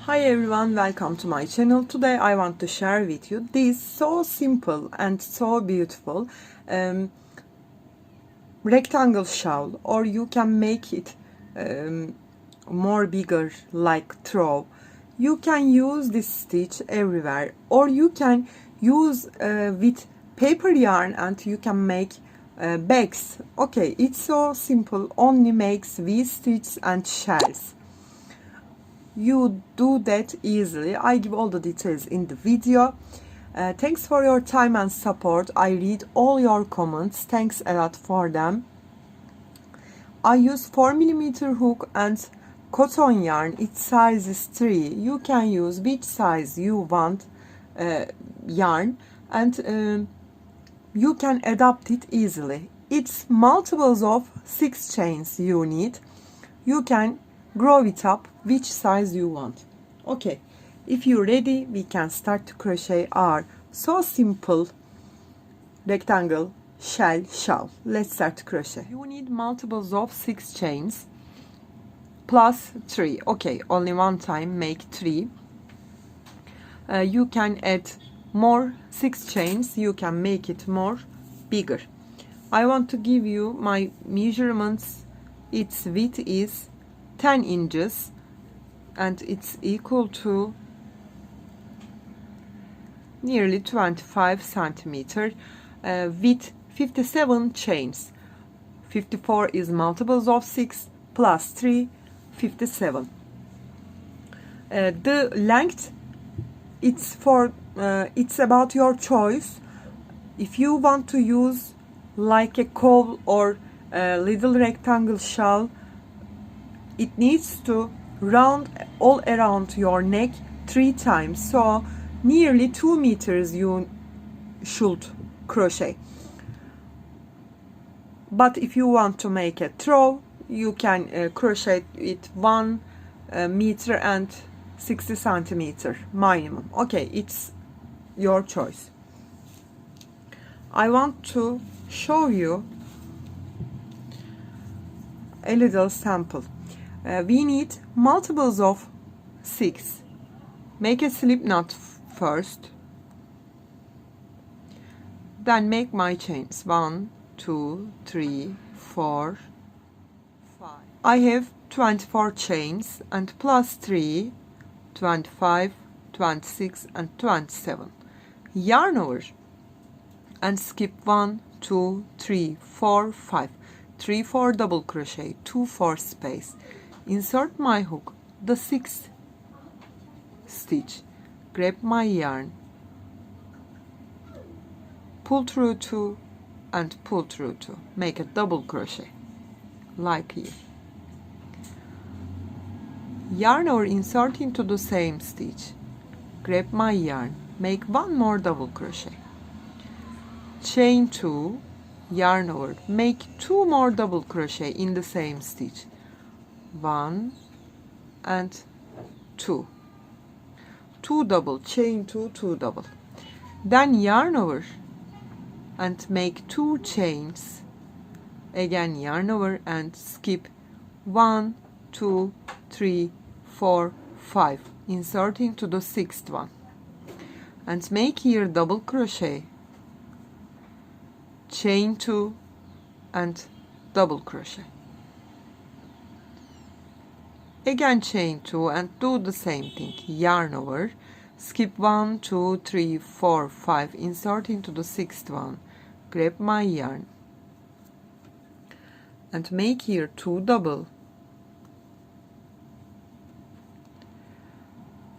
Hi everyone, welcome to my channel. Today I want to share with you this so simple and so beautiful rectangle shawl, or you can make it more bigger like throw. You can use this stitch everywhere, or you can use with paper yarn and you can make bags. Okay, it's so simple, only makes V-stitches and shells. You do that easily. I give all the details in the video. Thanks for your time and support. I read all your comments. Thanks a lot for them. I use 4mm hook and cotton yarn. Its size is 3. You can use which size you want yarn, and you can adapt it easily. It's multiples of 6 chains you need. You can grow it up which size you want. Okay, if you're ready, we can start to crochet our so simple rectangle shell shawl. Let's start to crochet. You need multiples of 6 chains plus 3. Okay, only one time make 3. You can add more 6 chains. You can make it more bigger. I want to give you my measurements. Its width is 10 inches and it's equal to nearly 25 centimeter with 57 chains. 54 is multiples of 6 plus 3, 57. The length, it's about your choice. If you want to use like a cowl or a little rectangle shawl, it needs to round all around your neck 3 times, so nearly 2 meters you should crochet. But if you want to make a throw, you can crochet it 1 meter and 60 centimeter minimum. Okay, it's your choice. I want to show you a little sample. We need multiples of 6. Make a slip knot first, then make my chains 1, 2, 3, 4, 5. I have 24 chains and plus 3, 25, 26 and 27. Yarn over and skip 1, 2, 3, 4, 5. 3 for double crochet, 2 for space. Insert my hook, the 6th stitch, grab my yarn, pull through 2 and pull through 2. Make a double crochet like here. Yarn over, insert into the same stitch, grab my yarn, make 1 more double crochet, chain 2, yarn over, make 2 more double crochet in the same stitch, 1 and 2, 2 double, chain 2, 2 double, then yarn over and make 2 chains, again yarn over and skip 1, 2, 3, 4, 5, insert into the 6th one and make here double crochet, chain 2 and double crochet, again chain 2 and do the same thing, yarn over, skip 1, 2, 3, 4, 5, insert into the 6th one, grab my yarn and make here 2 double,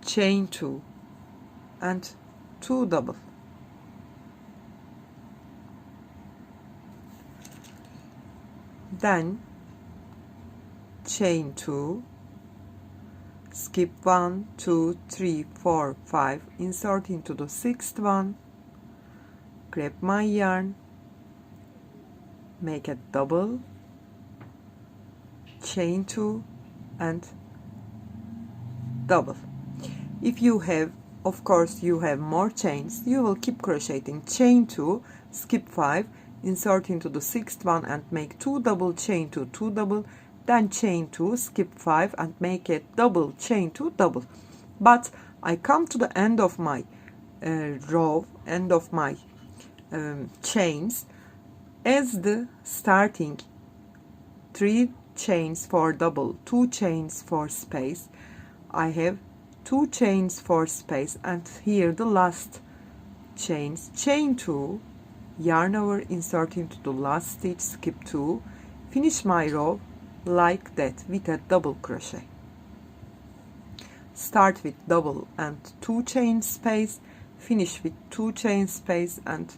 chain 2 and 2 double, then chain 2, skip 1, 2, 3, 4, 5, insert into the 6th one, grab my yarn, make a double, chain 2 and double. If you have, of course you have more chains, you will keep crocheting, chain 2, skip 5, insert into the 6th one and make 2 double, chain 2, 2 double, then chain 2, skip 5 and make a double, chain 2, double. But I come to the end of my row, end of my chains, as the starting 3 chains for double, 2 chains for space. I have 2 chains for space, and here the last chains, chain 2, yarn over, insert into the last stitch, skip 2, finish my row like that with a double crochet. Start with double and 2 chain space, finish with 2 chain space and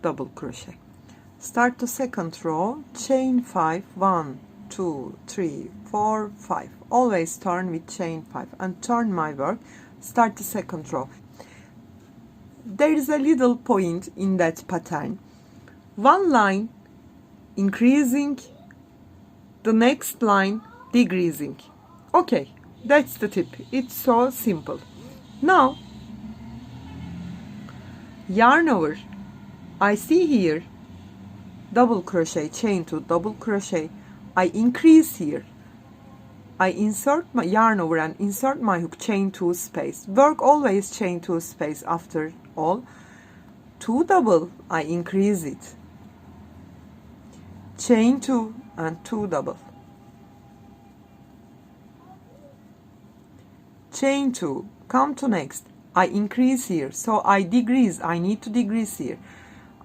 double crochet. Start the second row, chain 5, 1, 2, 3, 4, 5. Always turn with chain 5 and turn my work. Start the second row. There is a little point in that pattern. One line increasing, the next line decreasing. Okay, that's the tip. It's so simple. Now, yarn over. I see here double crochet, chain 2, double crochet. I increase here. I insert my yarn over and insert my hook, chain 2 space. Work always chain 2 space after all. 2 double, I increase it. Chain 2 and 2 double. Chain 2, come to next. I increase here, so I decrease. I need to decrease here.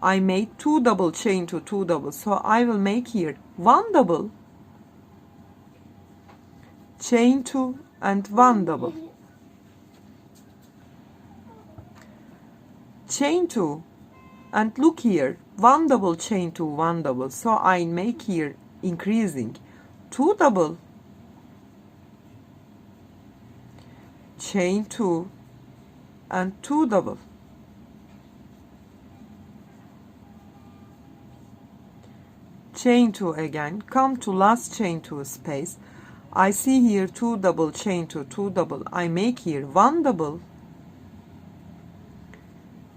I made 2 double, chain 2, 2 double, so I will make here 1 double, chain 2 and 1 double, chain 2, and look here, 1 double, chain 2, 1 double, so I make here increasing 2 double, chain 2 and 2 double, chain 2 again, come to last chain 2 space. I see here 2 double, chain 2, 2 double. I make here 1 double,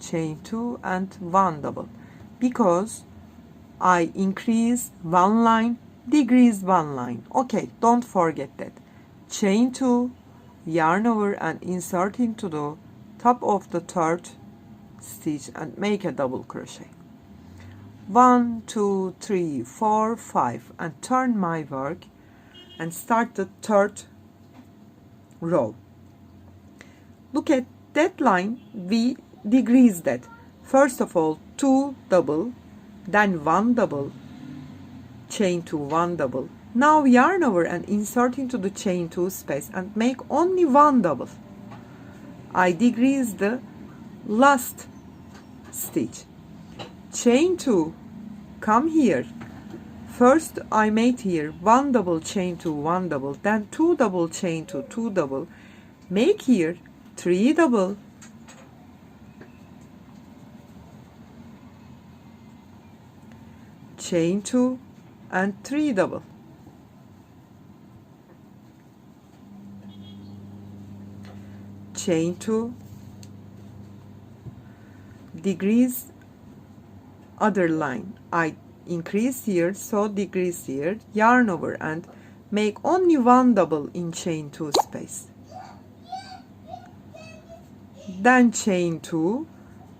chain 2 and 1 double, because I increase 1 line, decrease 1 line. Okay, don't forget that. Chain 2, yarn over and insert into the top of the third stitch and make a double crochet. 1, 2, 3, 4, 5, and turn my work and start the third row. Look at that line, we decrease that. First of all 2 double, then 1 double, chain 2, 1 double. Now yarn over and insert into the chain 2 space and make only 1 double. I decrease the last stitch. Chain 2, come here. First I made here 1 double, chain 2, 1 double, then 2 double, chain 2, 2 double. Make here 3 double, chain 2 and 3 double. Chain 2, decrease other line. I increase here, so decrease here, yarn over and make only 1 double in chain 2 space. Then chain 2,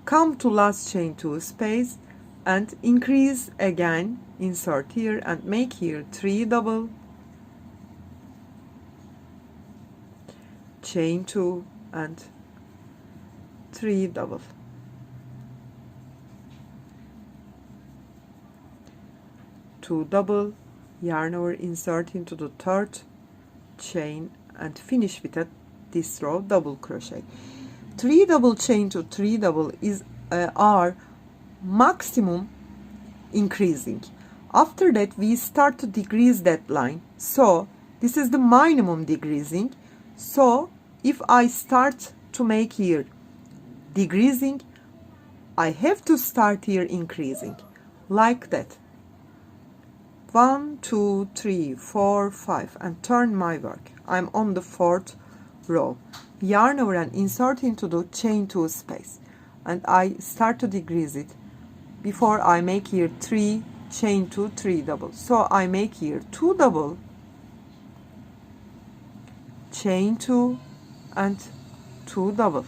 come to last chain 2 space and increase again, insert here and make here 3 double, chain 2 and 3 double. 2 double, yarn over, insert into the third chain and finish with this row double crochet. 3 double, chain to 3 double is our maximum increasing. After that we start to decrease that line, so this is the minimum decreasing. So if I start to make here decreasing, I have to start here increasing like that. 1, 2, 3, 4, 5 and turn my work. I'm on the 4th row. Yarn over and insert into the chain 2 space and I start to decrease it before I make here 3 chain 2, 3 double. So I make here 2 double, chain 2 and 2 double,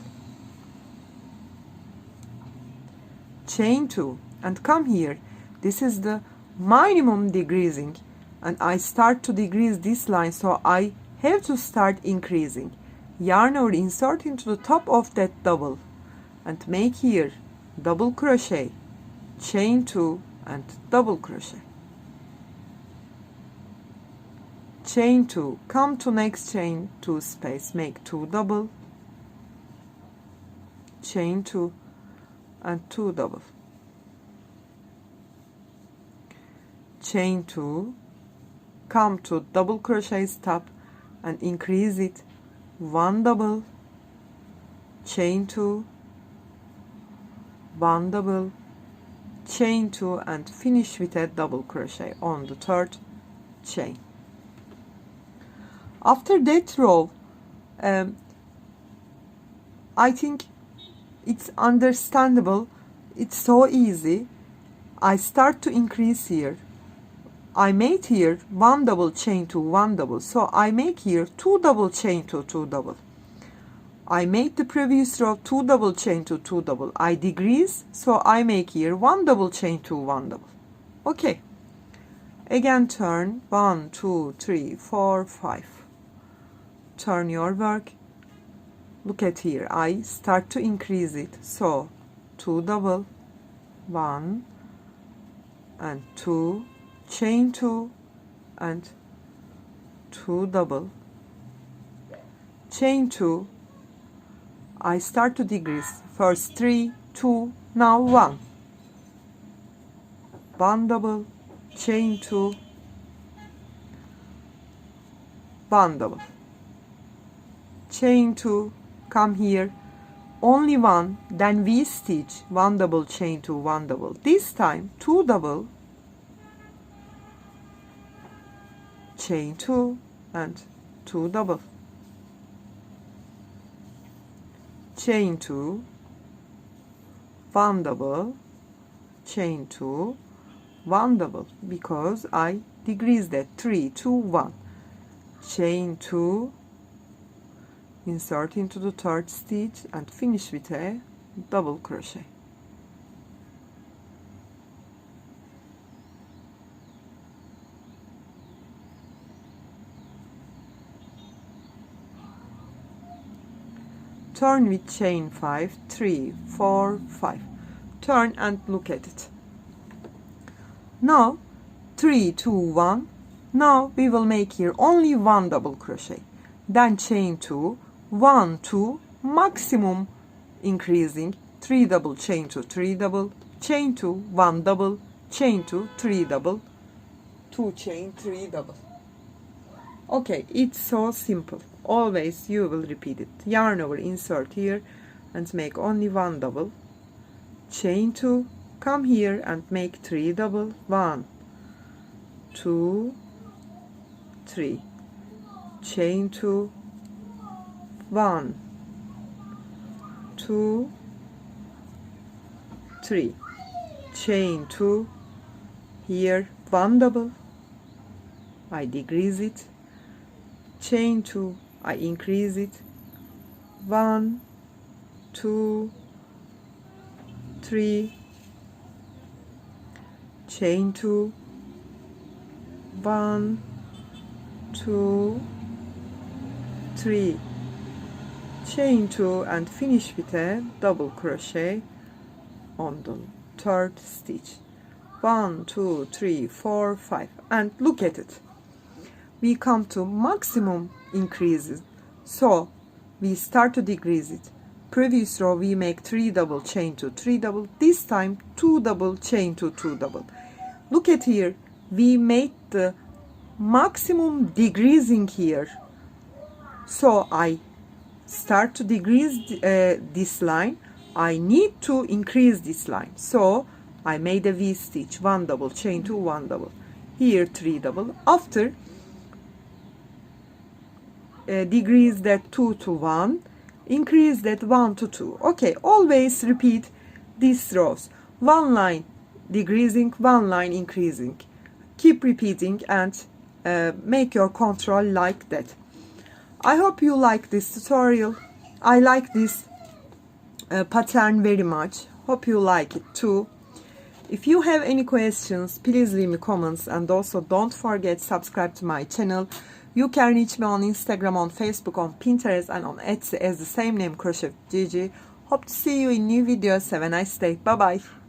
chain 2, and come here. This is the minimum decreasing, and I start to decrease this line, so I have to start increasing. Yarn over, insert into the top of that double and make here double crochet, chain 2 and double crochet, chain 2, come to next chain 2 space, make 2 double, chain 2 and 2 double, chain 2, come to double crochet stop and increase it, 1 double, chain 2, 1 double, chain 2, and finish with a double crochet on the third chain. After that row, I think it's understandable, it's so easy. I start to increase here. I made here 1 double, chain 2, 1 double, so I make here 2 double, chain 2, 2 double. I made the previous row 2 double, chain 2, 2 double. I decrease, so I make here 1 double, chain 2, 1 double. Okay, again turn 1 2 3 4 5, turn your work. Look at here, I start to increase it, so 2 double, 1 and 2, chain 2 and 2 double, chain 2, I start to decrease, first 3 2, now 1, 1 double, chain 2, 1 double, chain 2, come here, only 1, then V stitch, 1 double, chain 2, 1 double, this time 2 double, chain 2 and 2 double, chain 2, 1 double, chain 2, 1 double, because I decreased that, 3 2 1, chain 2, insert into the third stitch and finish with a double crochet. Turn with chain 5, 3 4 5, turn and look at it. Now 3 2 1, now we will make here only 1 double crochet, then chain 2, 1 2, maximum increasing, 3 double, chain 2, 3 double, chain 2, 1 double, chain 2, 3 double, 2 chain, 3 double. Okay, it's so simple. Always you will repeat it. Yarn over, insert here and make only 1 double, chain 2, come here and make 3 double, 1 2 3, chain 2, 1 2 3, chain 2, here 1 double, I decrease it, chain 2, I increase it, 1 2 3, chain 2, 1 2 3, chain 2 and finish with a double crochet on the third stitch, 1 2 3 4 5, and look at it, we come to maximum increases, so we start to decrease it. Previous row we make 3 double, chain 2, 3 double, this time 2 double, chain 2, 2 double. Look at here, we made the maximum decreasing here, so I start to decrease this line, I need to increase this line, so I made a V stitch, 1 double, chain 2, 1 double, here 3 double, after decrease that 2 to 1, increase that 1 to 2. Okay, always repeat these rows, one line decreasing, one line increasing, keep repeating and make your control like that. I hope you like this tutorial. I like this pattern very much. Hope you like it too. If you have any questions, please leave me comments, and also don't forget subscribe to my channel. You can reach me on Instagram, on Facebook, on Pinterest, and on Etsy as the same name, Crochet with Gigi. Hope to see you in new videos. Have a nice day. Bye bye.